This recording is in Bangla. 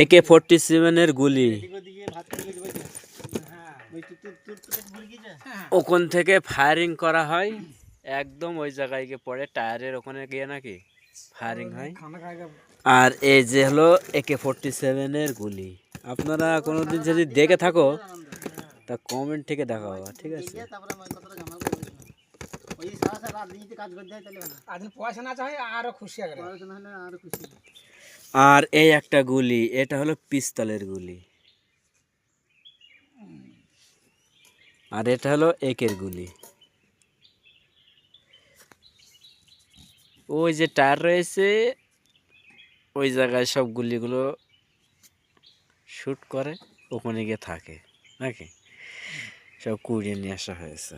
AK-47 গুলি ওখান থেকে ফায়ারিং করা হয়, একদম ওই জায়গায় গিয়ে পড়ে, টায়ারের ওখানে গিয়ে নাকি ফায়ারিং হয়। আর এই যে হলো AK-47 গুলি। আপনারা কোনোদিন যদি দেখে থাকো তা কমেন্ট থেকে দেখা হবে, ঠিক আছে? আর এই একটা গুলি, এটা হলো পিস্তলের গুলি, আর এটা হলো একের গুলি। ওই যে টায়ার রয়েছে ওই জায়গায় সব গুলিগুলো শুট করে, ওখানে গিয়ে থাকে নাকি, সব কুড়িয়ে নিয়ে আসা হয়েছে।